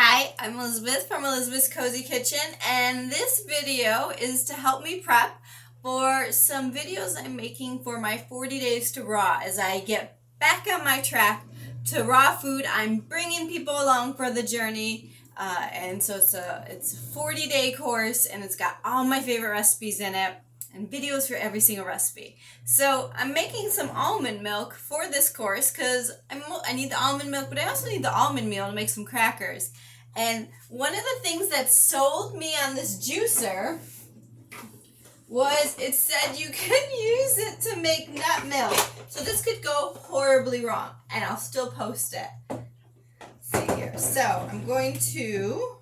Hi, I'm Elizabeth from Elizabeth's Cozy Kitchen, and this video is to help me prep for some videos I'm making for my 40 days to raw. As I get back on my track to raw food, I'm bringing people along for the journey, and so it's a 40-day course, and it's got all my favorite recipes in it and videos for every single recipe. So I'm making some almond milk for this course because I need the almond milk, but I also need the almond meal to make some crackers. And one of the things that sold me on this juicer was it said you can use it to make nut milk. So this could go horribly wrong, and I'll still post it. Let's see here. So I'm going to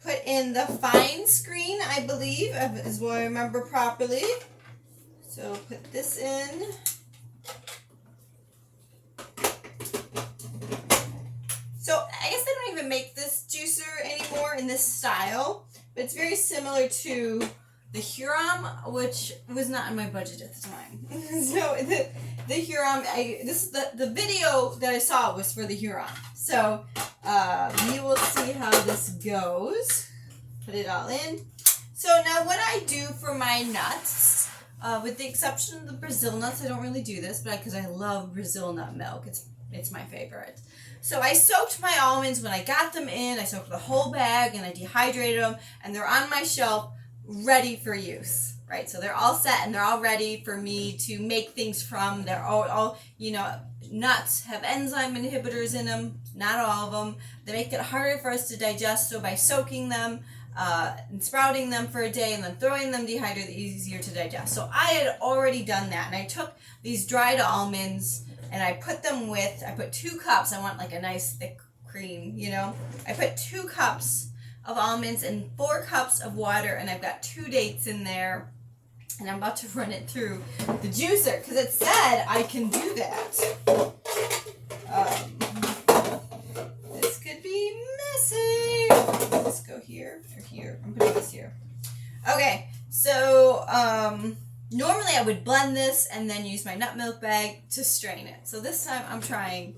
put in the fine screen, I believe, is what I remember properly. So put this in. So I guess they don't even make this juicer anymore in this style, but it's very similar to the Huron, which was not in my budget at the time. So the Huron, the video that I saw was for the Huron. So we will see how this goes. Put it all in. So now what I do for my nuts, with the exception of the Brazil nuts, I don't really do this, but because I love Brazil nut milk, it's my favorite. So I soaked my almonds when I got them in. I soaked the whole bag and I dehydrated them, and they're on my shelf ready for use, right? So they're all set and they're all ready for me to make things from. They're all nuts have enzyme inhibitors in them, not all of them. They make it harder for us to digest, so by soaking them and sprouting them for a day and then throwing them dehydrated, easier to digest. So I had already done that, and I took these dried almonds and I put 2 cups. I want like a nice thick cream, I put 2 cups of almonds and 4 cups of water, and I've got 2 dates in there, and I'm about to run it through the juicer because it said I can do that. This could be messy. Let's go here or here. I'm putting this here. Okay, so normally I would blend this and then use my nut milk bag to strain it. So this time I'm trying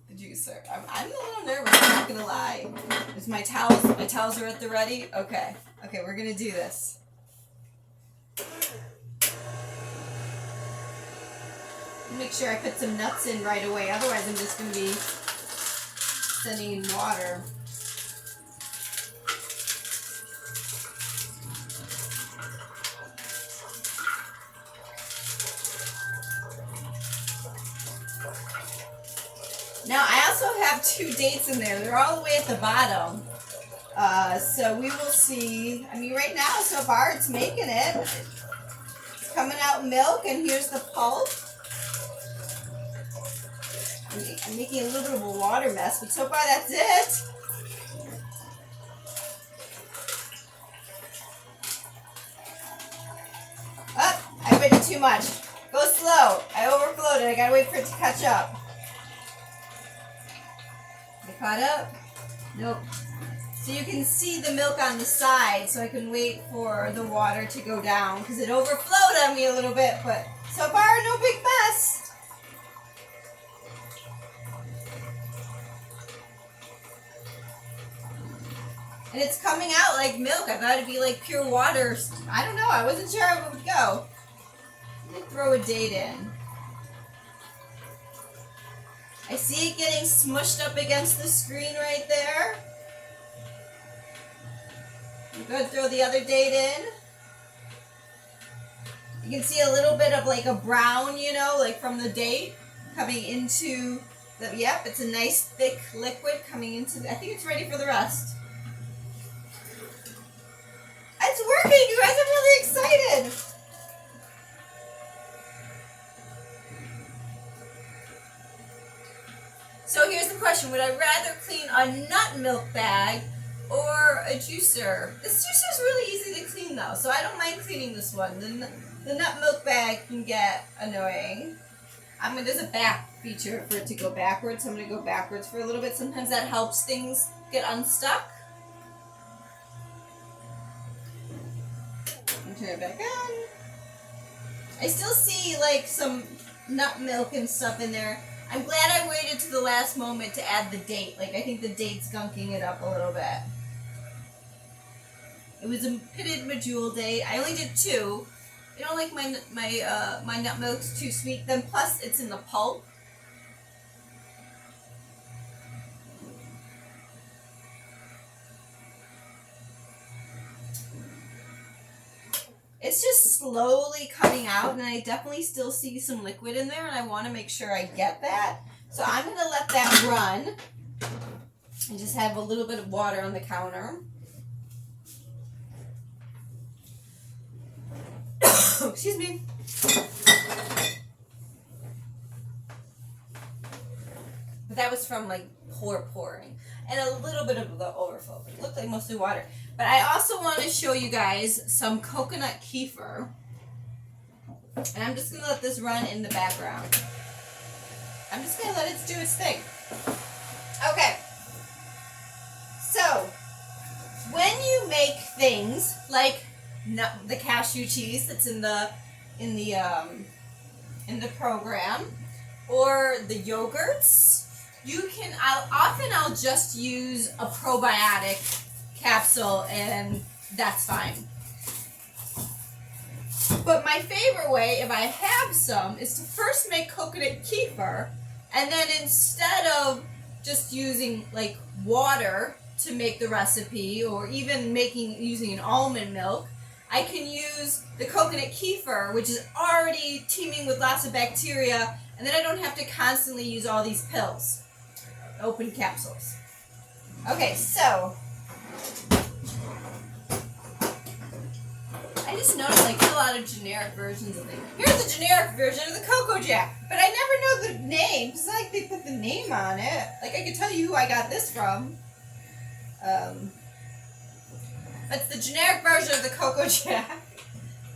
the juicer. I'm a little nervous, I'm not gonna lie. Is my towels are at the ready? Okay, we're gonna do this. Make sure I put some nuts in right away, otherwise I'm just gonna be sending in water. Now, I also have 2 dates in there. They're all the way at the bottom. So we will see. I mean, right now, so far, it's making it. It's coming out milk, and here's the pulp. I'm making a little bit of a water mess, but so far, that's it. Oh, I put it too much. Go slow. I overflowed it. I gotta wait for it to catch up. Caught up? Nope. So you can see the milk on the side, so I can wait for the water to go down because it overflowed on me a little bit, but so far no big mess. And it's coming out like milk. I thought it'd be like pure water. I don't know. I wasn't sure how it would go. Let me throw a date in. I see it getting smushed up against the screen right there. I'm going to throw the other date in. You can see a little bit of like a brown, like from the date coming into the, yep, it's a nice thick liquid coming into, I think it's ready for the rest. It's working, you guys, I'm really excited. So here's the question, would I rather clean a nut milk bag or a juicer? This juicer is really easy to clean though, so I don't mind cleaning this one. The nut milk bag can get annoying. There's a back feature for it to go backwards, so I'm going to go backwards for a little bit. Sometimes that helps things get unstuck. And turn it back on. I still see like some nut milk and stuff in there. I'm glad I waited to the last moment to add the date. Like, I think the date's gunking it up a little bit. It was a pitted medjool date. I only did 2. I don't like my nut milk's too sweet. Then plus it's in the pulp. It's just slowly coming out, and I definitely still see some liquid in there, and I want to make sure I get that. So I'm going to let that run and just have a little bit of water on the counter. Excuse me. But that was from like pouring. And a little bit of the overflow. But it looked like mostly water. But I also want to show you guys some coconut kefir. And I'm just going to let this run in the background. I'm just going to let it do its thing. Okay. So, when you make things like the cashew cheese that's in the program, or the yogurts, I'll just use a probiotic capsule, and that's fine. But my favorite way, if I have some, is to first make coconut kefir, and then instead of just using like water to make the recipe, or even using an almond milk, I can use the coconut kefir, which is already teeming with lots of bacteria, and then I don't have to constantly use all these pills, open capsules. Okay, so I just noticed like a lot of generic versions of things. Here's the generic version of the Cocoa Jack, but I never know the name. It's not like they put the name on it. Like, I could tell you who I got this from. That's the generic version of the Cocoa Jack.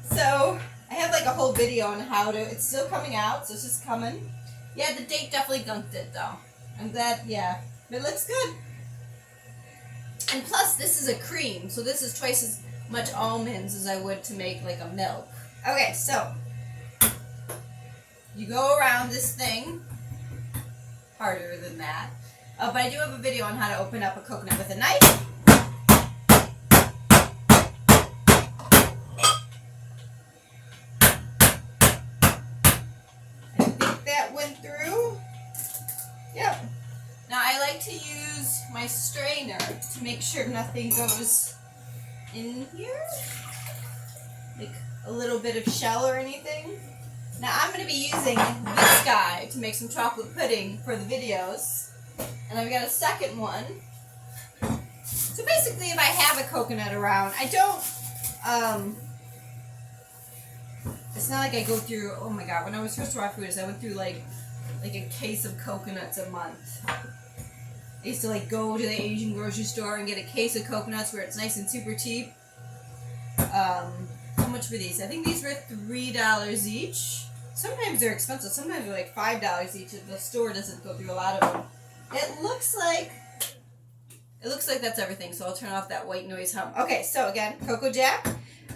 So I have like a whole video on how to. It's still coming out, so it's just coming. Yeah, the date definitely gunked it though. I'm glad. Yeah, it looks good. And plus, this is a cream, so this is twice as much almonds as I would to make like a milk. Okay, so you go around this thing. Harder than that. But I do have a video on how to open up a coconut with a knife. I think that went through. Yep. Now I like to use my strainer to make sure nothing goes in here. Like a little bit of shell or anything. Now I'm going to be using this guy to make some chocolate pudding for the videos. And I've got a second one. So basically, if I have a coconut around, I don't, it's not like I go through, oh my god, when I was first raw foodist, I went through like a case of coconuts a month. I used to like go to the Asian grocery store and get a case of coconuts where it's nice and super cheap. How much were these? I think these were $3 each. Sometimes they're expensive. Sometimes they're like $5 each if the store doesn't go through a lot of them. It looks like that's everything, so I'll turn off that white noise hum. Okay, so again, Cocoa Jack.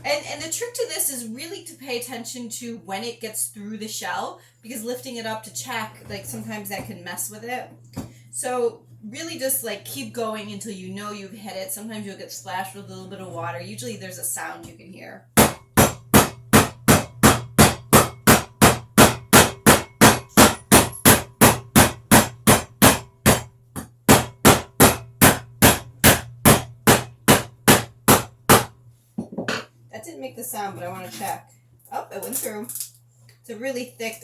And the trick to this is really to pay attention to when it gets through the shell, because lifting it up to check, like sometimes that can mess with it. So really just like keep going until you know you've hit it. Sometimes you'll get splashed with a little bit of water. Usually there's a sound you can hear. That didn't make the sound, but I want to check. Oh, it went through. It's a really thick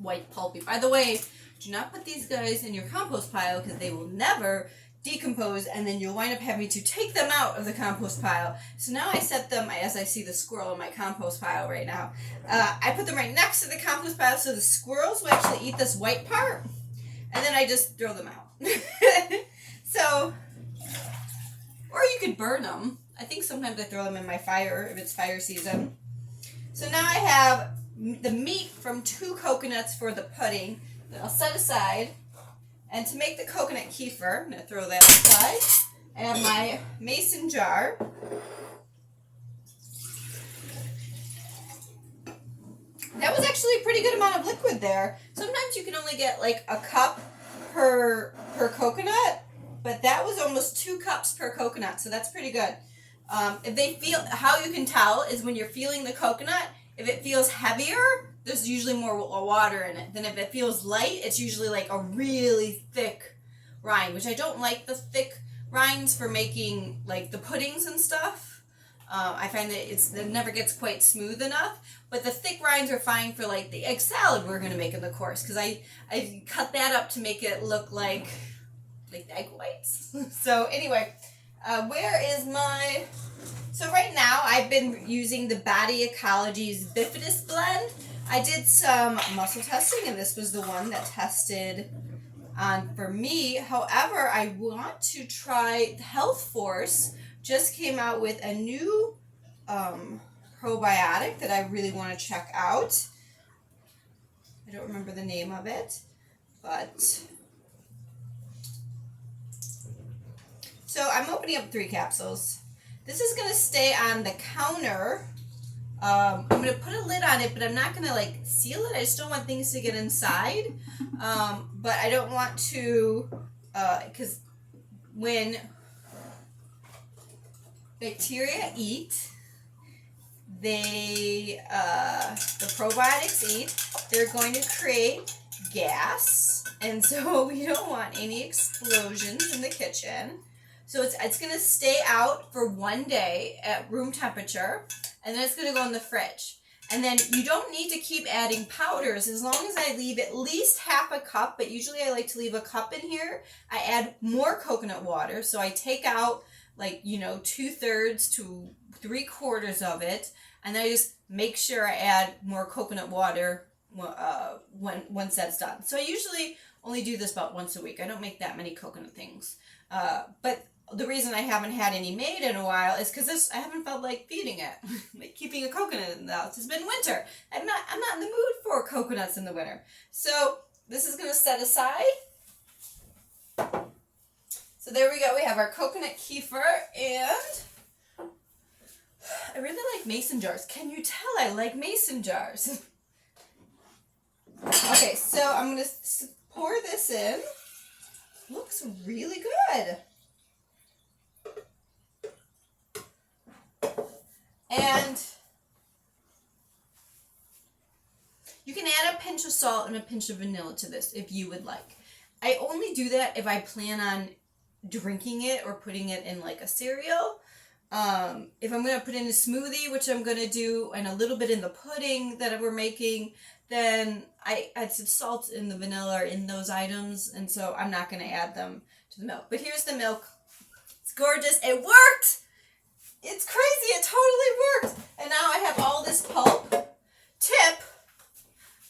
white pulpy. By the way, do not put these guys in your compost pile because they will never decompose, and then you'll wind up having to take them out of the compost pile. So now I set them, as I see the squirrel in my compost pile right now, I put them right next to the compost pile so the squirrels will actually eat this white part, and then I just throw them out. So, or you could burn them. I think sometimes I throw them in my fire if it's fire season. So now I have the meat from 2 coconuts for the pudding that I'll set aside. And to make the coconut kefir, I'm going to throw that aside. I have my mason jar. That was actually a pretty good amount of liquid there. Sometimes you can only get like a cup per coconut, but that was almost 2 cups per coconut, so that's pretty good. If they feel, how you can tell is when you're feeling the coconut, if it feels heavier, there's usually more water in it. Then if it feels light, it's usually like a really thick rind, which I don't like the thick rinds for making like the puddings and stuff. I find that it never gets quite smooth enough, but the thick rinds are fine for like the egg salad we're gonna make in the course, because I cut that up to make it look like the egg whites. So anyway, where is my? So right now I've been using the Body Ecology's Bifidus blend. I did some muscle testing, and this was the one that tested on for me. However, I want to try Health Force. Just came out with a new probiotic that I really want to check out. I don't remember the name of it, but so I'm opening up 3 capsules. This is going to stay on the counter. I'm going to put a lid on it, but I'm not going to like seal it. I just don't want things to get inside. But I don't want to, because when bacteria eat, the probiotics eat, they're going to create gas, and so we don't want any explosions in the kitchen. So it's going to stay out for 1 day at room temperature, and then it's going to go in the fridge. And then you don't need to keep adding powders as long as I leave at least half a cup, but usually I like to leave a cup in here. I add more coconut water, so I take out like, 2/3 to 3/4 of it, and then I just make sure I add more coconut water once that's done. So I usually only do this about once a week. I don't make that many coconut things, but the reason I haven't had any made in a while is because I haven't felt like feeding it. Like keeping a coconut in the house. It's been winter. I'm not in the mood for coconuts in the winter. So this is gonna set aside. So there we go. We have our coconut kefir, and I really like mason jars. Can you tell I like mason jars? Okay, so I'm going to pour this in. Looks really good. And you can add a pinch of salt and a pinch of vanilla to this if you would like. I only do that if I plan on drinking it or putting it in like a cereal. If I'm going to put in a smoothie, which I'm going to do, and a little bit in the pudding that we're making, then I add some salt in the vanilla or in those items, and so I'm not going to add them to the milk. But here's the milk. It's gorgeous. It worked! It's crazy. It totally worked. And now I have all this pulp. Tip,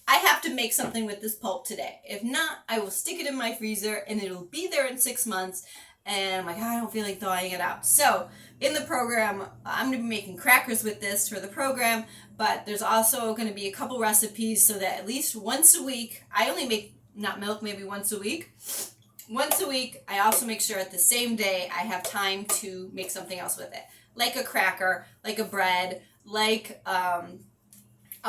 I have to make something with this pulp today. If not, I will stick it in my freezer and it'll be there in 6 months. And I'm like, I don't feel like thawing it out. So in the program, I'm going to be making crackers with this for the program. But there's also going to be a couple recipes so that at least once a week, I only make not milk, maybe once a week. Once a week, I also make sure at the same day I have time to make something else with it. Like a cracker, like a bread, like a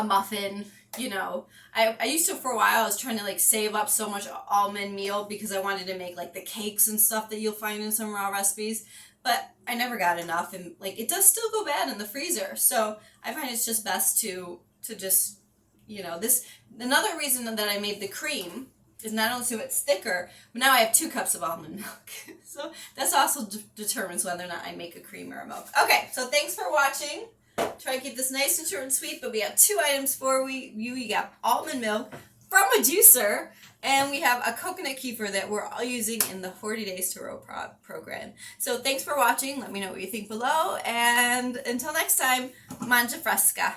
muffin. I used to, for a while, I was trying to like save up so much almond meal because I wanted to make like the cakes and stuff that you'll find in some raw recipes, but I never got enough, and like it does still go bad in the freezer. So I find it's just best to just, this, another reason that I made the cream is not only so it's thicker, but now I have 2 cups of almond milk. So that's also determines whether or not I make a cream or a milk. Okay, so thanks for watching. Try to keep this nice and short and sweet, but we have 2 items for you. We got almond milk from a juicer, and we have a coconut kefir that we're all using in the 40 Days to Row program. So thanks for watching. Let me know what you think below, and until next time, mangia fresca.